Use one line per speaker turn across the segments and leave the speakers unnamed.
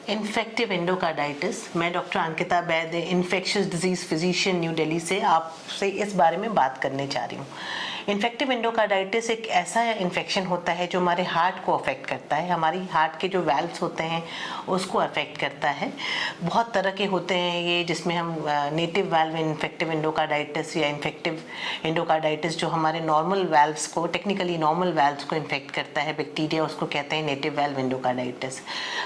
Infective endocarditis. मैं doctor Ankita Baid, infectious disease physician, New Delhi से आपसे इस बारे में बात करने जा रही हूँ। इन्फेक्टिव एंडोकार्डाइटिस एक ऐसा इन्फेक्शन होता है जो हमारे हार्ट को अफेक्ट करता है, हमारी हार्ट के जो वैल्व्स होते हैं उसको अफेक्ट करता है। बहुत तरह के होते हैं ये, जिसमें हम नेटिव वाल्व इन्फेक्टिव एंडोकार्डाइटिस या इन्फेक्टिव एंडोकार्डाइटिस जो हमारे नॉर्मल वाल्व्स को, टेक्निकली नॉर्मल वाल्व्स को इन्फेक्ट करता है बैक्टीरिया, उसको कहते हैं नेटिव वाल्व एंडोकार्डाइटिस।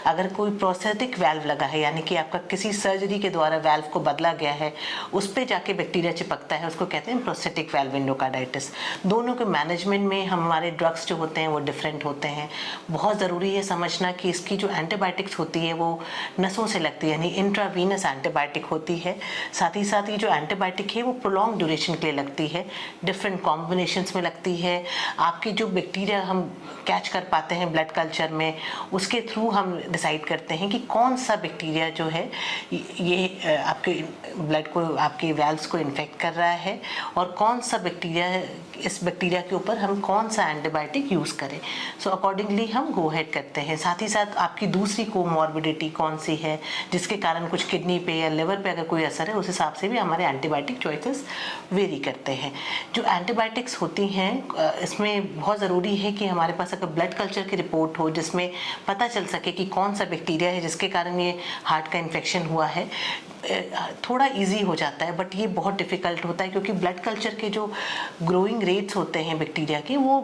अगर कोई प्रोस्थेटिक वाल्व लगा है, यानी कि आपका किसी सर्जरी के द्वारा वाल्व को बदला गया है, उस पे जाके बैक्टीरिया चिपकता है, उसको कहते हैं प्रोस्थेटिक वाल्व एंडोकार्डाइटिस। दोनों के मैनेजमेंट में हमारे ड्रग्स जो होते हैं वो डिफरेंट होते हैं। बहुत ज़रूरी है समझना कि इसकी जो एंटीबायोटिक्स होती है वो नसों से लगती है, यानी इंट्रावीनस एंटीबायोटिक होती है। साथ ही साथ ये जो एंटीबायोटिक है वो प्रोलॉन्ग ड्यूरेशन के लिए लगती है, डिफरेंट कॉम्बिनेशंस में लगती है। आपकी जो बैक्टीरिया हम कैच कर पाते हैं ब्लड कल्चर में, उसके थ्रू हम डिसाइड करते हैं कि कौन सा बैक्टीरिया जो है ये आपके ब्लड को, आपके वैल्व्स को इन्फेक्ट कर रहा है, और कौन सा बैक्टीरिया, इस बैक्टीरिया के ऊपर हम कौन सा एंटीबायोटिक यूज़ करें। सो अकॉर्डिंगली हम गो हेड करते हैं। साथ ही साथ आपकी दूसरी कोमॉर्बिडिटी कौन सी है जिसके कारण कुछ किडनी पे या लिवर पे अगर कोई असर है, उस हिसाब से भी हमारे एंटीबायोटिक चॉइसेस वेरी करते हैं। जो एंटीबायोटिक्स होती हैं इसमें बहुत ज़रूरी है कि हमारे पास अगर ब्लड कल्चर की रिपोर्ट हो जिसमें पता चल सके कि कौन सा बैक्टीरिया है जिसके कारण ये हार्ट का इन्फेक्शन हुआ है। थोड़ा इजी हो जाता है, बट ये बहुत डिफ़िकल्ट होता है क्योंकि ब्लड कल्चर के जो ग्रोइंग रेट्स होते हैं बैक्टीरिया के वो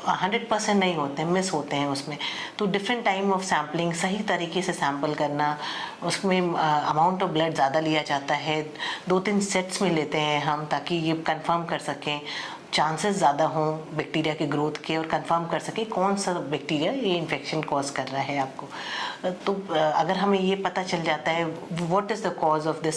100% नहीं होते हैं, मिस होते हैं उसमें। तो डिफरेंट टाइम ऑफ सैम्पलिंग, सही तरीके से सैंपल करना, उसमें अमाउंट ऑफ ब्लड ज़्यादा लिया जाता है, 2-3 सेट्स में लेते हैं हम, ताकि ये कंफर्म कर सकें, चांसेस ज़्यादा हों बैक्टीरिया के ग्रोथ के, और कंफर्म कर सके कौन सा बैक्टीरिया ये इन्फेक्शन कॉज कर रहा है आपको। तो अगर हमें ये पता चल जाता है what is the cause of this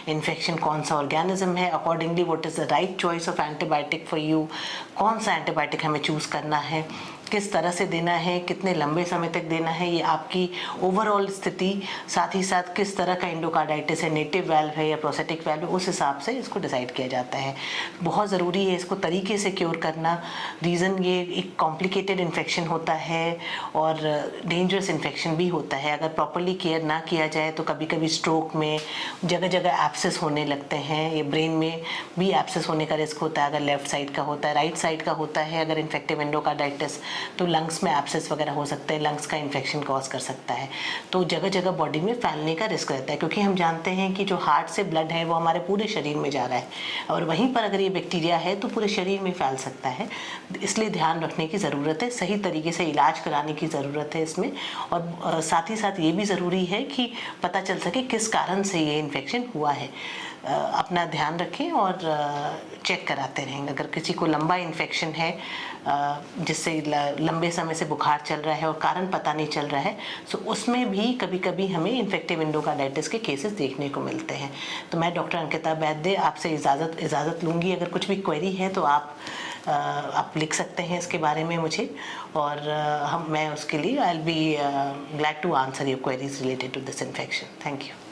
infection, कौन सा ऑर्गेनिज्म है, accordingly what is the right choice of antibiotic for you, कौन सा एंटीबायोटिक हमें चूज़ करना है, किस तरह से देना है, कितने लंबे समय तक देना है, ये आपकी ओवरऑल स्थिति, साथ ही साथ किस तरह का एंडोकार्डाइटिस है, नेटिव वाल्व है या प्रोस्थेटिक वाल्व है, उस हिसाब से इसको डिसाइड किया जाता है। बहुत ज़रूरी है इसको तरीके से क्योर करना। रीज़न ये एक कॉम्प्लिकेटेड इन्फेक्शन होता है और डेंजरस इन्फेक्शन भी होता है। अगर प्रॉपरली केयर ना किया जाए तो कभी कभी स्ट्रोक में जगह जगह एब्सेस होने लगते हैं। ये ब्रेन में भी एब्सेस होने का रिस्क होता है, अगर लेफ्ट साइड का होता है, राइट साइड का होता है अगर इन्फेक्टिव एंडोकार्डाइटिस, तो लंग्स में एब्सेस वगैरह हो सकते हैं, लंग्स का इन्फेक्शन कॉज कर सकता है। तो जगह जगह बॉडी में फैलने का रिस्क रहता है, क्योंकि हम जानते हैं कि जो हार्ट से ब्लड है वो हमारे पूरे शरीर में जा रहा है, और वहीं पर अगर ये बैक्टीरिया है तो पूरे शरीर में फैल सकता है। इसलिए ध्यान रखने की ज़रूरत है, सही तरीके से इलाज कराने की ज़रूरत है इसमें। और साथ ही साथ ये भी ज़रूरी है कि पता चल सके किस कारण से ये इन्फेक्शन हुआ है। अपना ध्यान रखें और चेक कराते रहेंगे। अगर किसी को लंबा इन्फेक्शन है जिससे लंबे समय से बुखार चल रहा है और कारण पता नहीं चल रहा है, तो उसमें भी कभी कभी हमें इन्फेक्टिव एंडोकार्डाइटिस के केसेस देखने को मिलते हैं। तो मैं डॉक्टर अंकिता बैद आपसे इजाज़त लूँगी। अगर कुछ भी क्वेरी है तो आप लिख सकते हैं इसके बारे में मुझे, और मैं उसके लिए I will be glad to answer your queries related to this infection. Thank you.